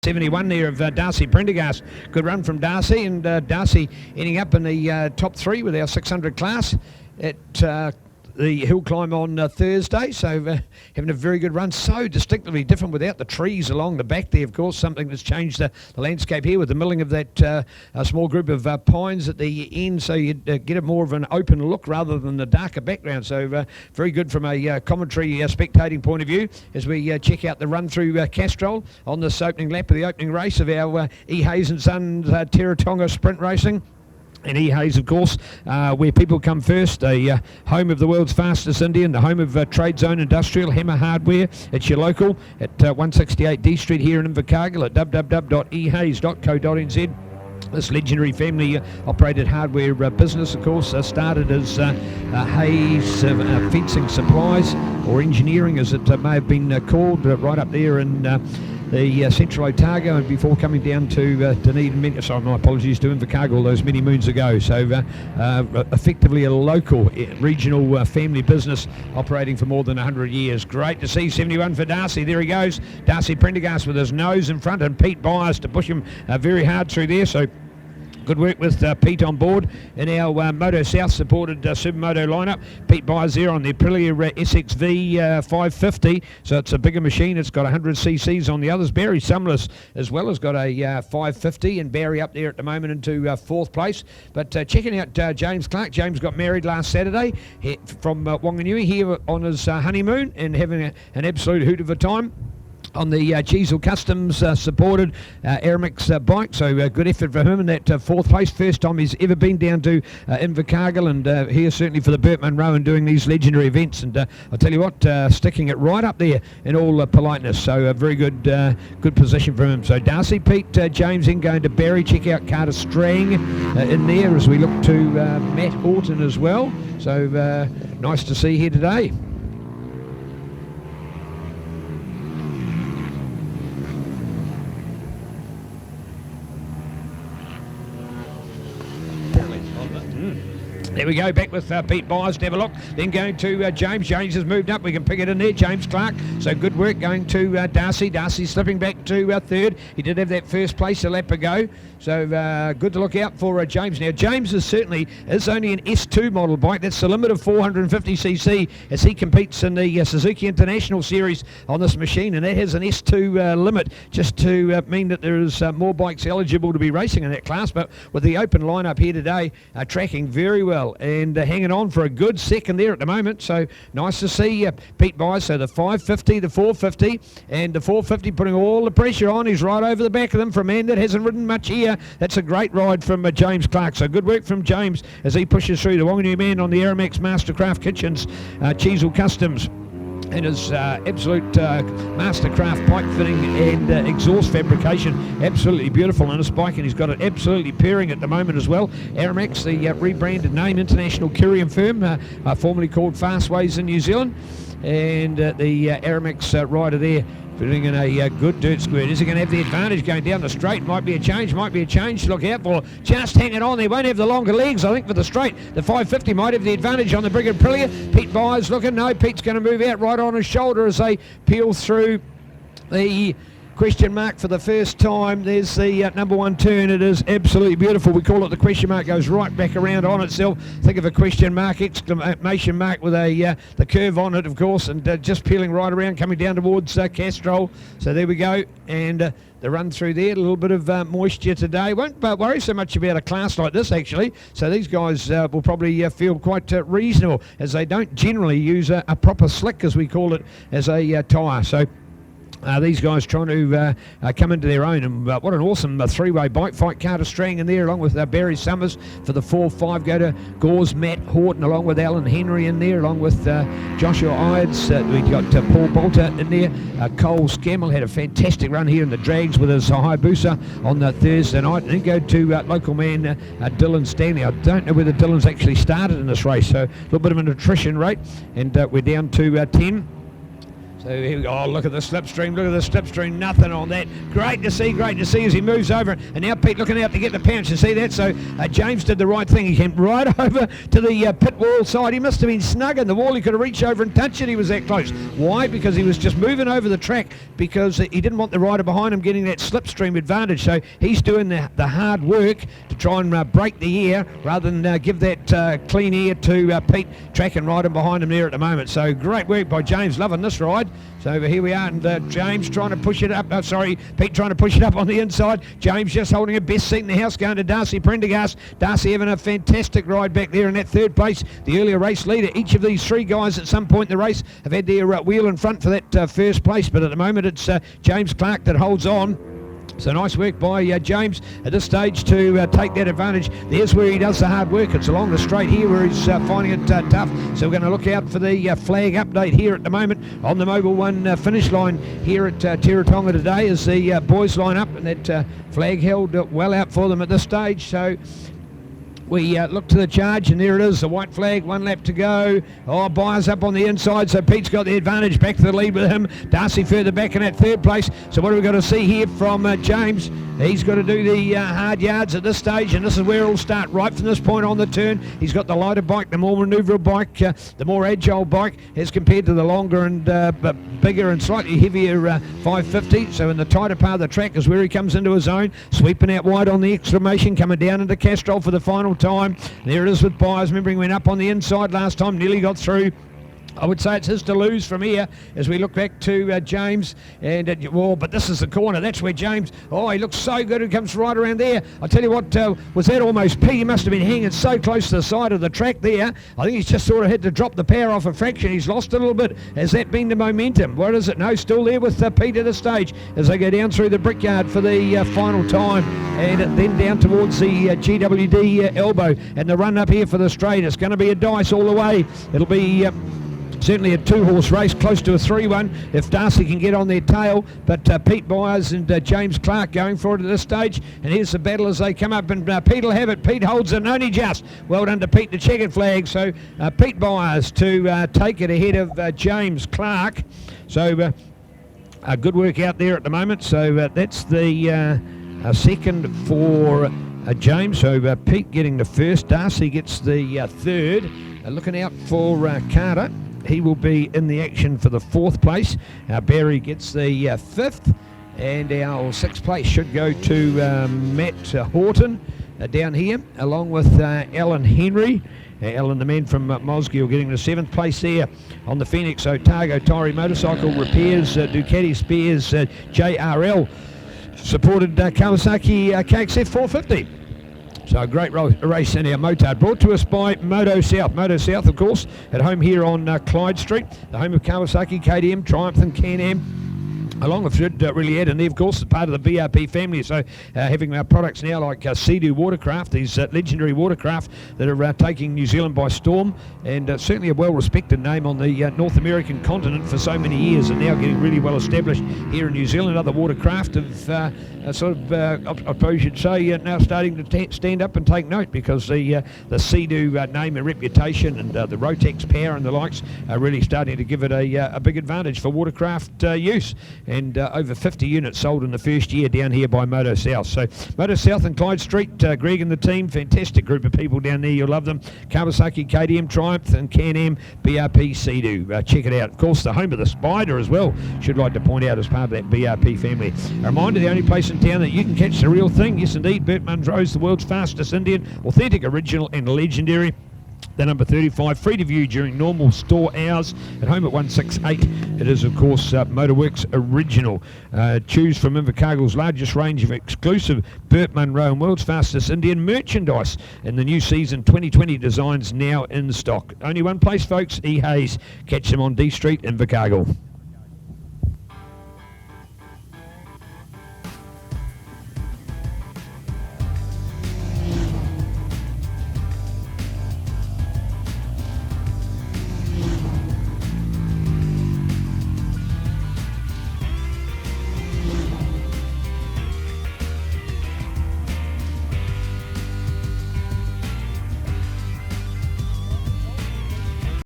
71 there of Darcy Prendergast. Good run from Darcy, and Darcy ending up in the top three with our 600 class at the hill climb on Thursday. So having a very good run, so distinctively different without the trees along the back there, of course, something that's changed the landscape here with the milling of that small group of pines at the end, so you get a more of an open look rather than the darker background. So very good from a commentary spectating point of view as we check out the run through Castrol on this opening lap of the opening race of our E. Hayes & Sons Teretonga Sprint Racing. And E. Hayes, of course, where people come first, the home of the world's fastest Indian, the home of Trade Zone Industrial, Hammer Hardware. It's your local at 168 D Street here in Invercargill at www.ehayes.co.nz. This legendary family-operated hardware business, of course, started as Hayes Fencing Supplies, or Engineering as it may have been called, right up there in the Central Otago, and before coming down to Dunedin, sorry, my apologies, to Invercargill those many moons ago. So effectively a local regional family business operating for more than 100 years. Great to see 71 for Darcy. There he goes. Darcy Prendergast with his nose in front, and Pete Byers to push him very hard through there. So good work with Pete on board in our Moto South supported Supermoto lineup. Pete Byers there on the Aprilia SXV 550, so it's a bigger machine. It's got 100 cc's on the others. Barry Sumless as well has got a 550, and Barry up there at the moment into fourth place. But checking out James Clark. James got married last Saturday from Wanganui here on his honeymoon, and having an absolute hoot of a time on the Cheezel Customs supported Aramix bike. So good effort for him in that fourth place. First time he's ever been down to Invercargill, and here certainly for the BurtMunro and doing these legendary events. And I'll tell you what, sticking it right up there in all politeness. So a very good good position from him. So Darcy, Pete, James in going to Barry. Check out Carter Strang in there as we look to Matt Horton as well. So nice to see here today. There we go, back with Pete Byers to have a look. Then going to James. James has moved up. We can pick it in there. James Clark. So good work going to Darcy. Darcy slipping back to third. He did have that first place a lap ago. So good to look out for James. Now, James is only an S2 model bike. That's the limit of 450cc as he competes in the Suzuki International Series on this machine. And that has an S2 limit just to mean that there is more bikes eligible to be racing in that class. But with the open lineup here today, tracking very well and hanging on for a good second there at the moment. So nice to see Pete Byers. So the 550, the 450, and the 450 putting all the pressure on. He's right over the back of them for a man that hasn't ridden much here. That's a great ride from James Clark. So good work from James as he pushes through. The Wanganui man on the Aramex Mastercraft Kitchens Cheezel Customs and his absolute Mastercraft pipe fitting and exhaust fabrication. Absolutely beautiful on this bike, and he's got it absolutely purring at the moment as well. Aramex, the rebranded name, international courier firm, formerly called Fastways in New Zealand, and the Aramex rider there putting in a good dirt squirt. Is he going to have the advantage going down the straight? Might be a change to look out for. Just hanging on. They won't have the longer legs, I think, for the straight. The 550 might have the advantage on the bigger Aprilia. Pete Byers looking. No, Pete's going to move out right on his shoulder as they peel through the question mark for the first time. There's the number one turn. It is absolutely beautiful. We call it the question mark. Goes right back around on itself. Think of a question mark, exclamation mark with the curve on it, of course, and just peeling right around, coming down towards Castrol. So there we go, and the run through there. A little bit of moisture today. Won't worry so much about a class like this, actually. So these guys will probably feel quite reasonable, as they don't generally use a proper slick, as we call it, as a tyre. So these guys trying to come into their own, and what an awesome three-way bike fight. Carter Strang in there along with Barry Summers for the 4-5. Go to Gores, Matt Horton along with Alan Henry in there, along with Joshua Ides. We've got Paul Bolter in there. Cole Scammell had a fantastic run here in the drags with his Hayabusa on Thursday night. And then go to local man Dylan Stanley. I don't know whether Dylan's actually started in this race, so a little bit of an attrition rate, and we're down to 10. So here we go. Oh, look at the slipstream. Look at the slipstream. Nothing on that. Great to see as he moves over. And now Pete looking out to get the pounce. You see that? So James did the right thing. He came right over to the pit wall side. He must have been snug in the wall. He could have reached over and touched it. He was that close. Why? Because he was just moving over the track because he didn't want the rider behind him getting that slipstream advantage. So he's doing the hard work to try and break the air rather than give that clean air to Pete tracking right in behind him there at the moment. So great work by James. Loving this ride. So here we are, and James trying to push it up. Pete trying to push it up on the inside. James just holding a best seat in the house, going to Darcy Prendergast. Darcy having a fantastic ride back there in that third place. The earlier race leader. Each of these three guys at some point in the race have had their wheel in front for that first place, but at the moment it's James Clark that holds on. So nice work by James at this stage to take that advantage. There's where he does the hard work. It's along the straight here where he's finding it tough. So we're going to look out for the flag update here at the moment on the Mobil 1 finish line here at Tiratonga today as the boys line up, and that flag held well out for them at this stage. So we look to the charge, and there it is, the white flag, 1 lap to go. Oh, Byers up on the inside, so Pete's got the advantage, back to the lead with him. Darcy further back in that third place. So what are we going to see here from James? He's got to do the hard yards at this stage, and this is where it'll start right from this point on the turn. He's got the lighter bike, the more manoeuvrable bike, the more agile bike as compared to the longer and bigger and slightly heavier 550. So in the tighter part of the track is where he comes into his own, sweeping out wide on the exclamation, coming down into Castrol for the final time. There it is with Byers. Remembering went up on the inside last time, nearly got through. I would say it's his to lose from here as we look back to James. And but this is the corner. That's where James, he looks so good. He comes right around there. I tell you what, was that almost Pete? He must have been hanging so close to the side of the track there. I think he's just sort of had to drop the power off a fraction. He's lost a little bit. Has that been the momentum? What is it? No, still there with Pete at this stage as they go down through the brickyard for the final time. And then down towards the GWD elbow. And the run up here for the straight. It's going to be a dice all the way. It'll be certainly a 2-horse race, close to a 3-1 if Darcy can get on their tail. But Pete Byers and James Clark going for it at this stage. And here's the battle as they come up, and Pete will have it. Pete holds it, and only just. Well done to Pete, the checkered flag. So Pete Byers to take it ahead of James Clark. So good work out there at the moment. So that's the second for James. So Pete getting the first. Darcy gets the third. Looking out for Carter. He will be in the action for the 4th place. Barry gets the 5th, and our 6th place should go to Matt Horton down here, along with Alan Henry. Alan, the man from Mosgiel, getting the 7th place there on the Phoenix Otago Tyree Motorcycle Repairs Ducati Spares JRL supported Kawasaki KXF 450. So a great race in our Motard, brought to us by Moto South. Moto South, of course, at home here on Clyde Street, the home of Kawasaki, KTM, Triumph and Can-Am. Along with it, really add, and they, of course, are part of the BRP family. So having our products now like Sea-Doo watercraft, these legendary watercraft that are taking New Zealand by storm, and certainly a well-respected name on the North American continent for so many years, and now getting really well established here in New Zealand. Other watercraft have I suppose you'd say, now starting to stand up and take note, because the Sea-Doo name and reputation and the Rotex power and the likes are really starting to give it a big advantage for watercraft use. And over 50 units sold in the first year down here by Moto South. So Moto South and Clyde Street, Greg and the team, fantastic group of people down there. You'll love them. Kawasaki, KTM, Triumph and Can-Am, BRP, Sea-Doo. Check it out. Of course, the home of the Spider as well, should like to point out, as part of that BRP family. A reminder, the only place in town that you can catch the real thing, yes indeed, BurtMunro's the world's fastest Indian, authentic, original and legendary. The number 35, free to view during normal store hours. At home at 168. It is, of course, Motorworks Original. Choose from Invercargill's largest range of exclusive BurtMunro and world's fastest Indian merchandise in the new season 2020 designs now in stock. Only one place, folks, E. Hayes. Catch them on D Street, Invercargill.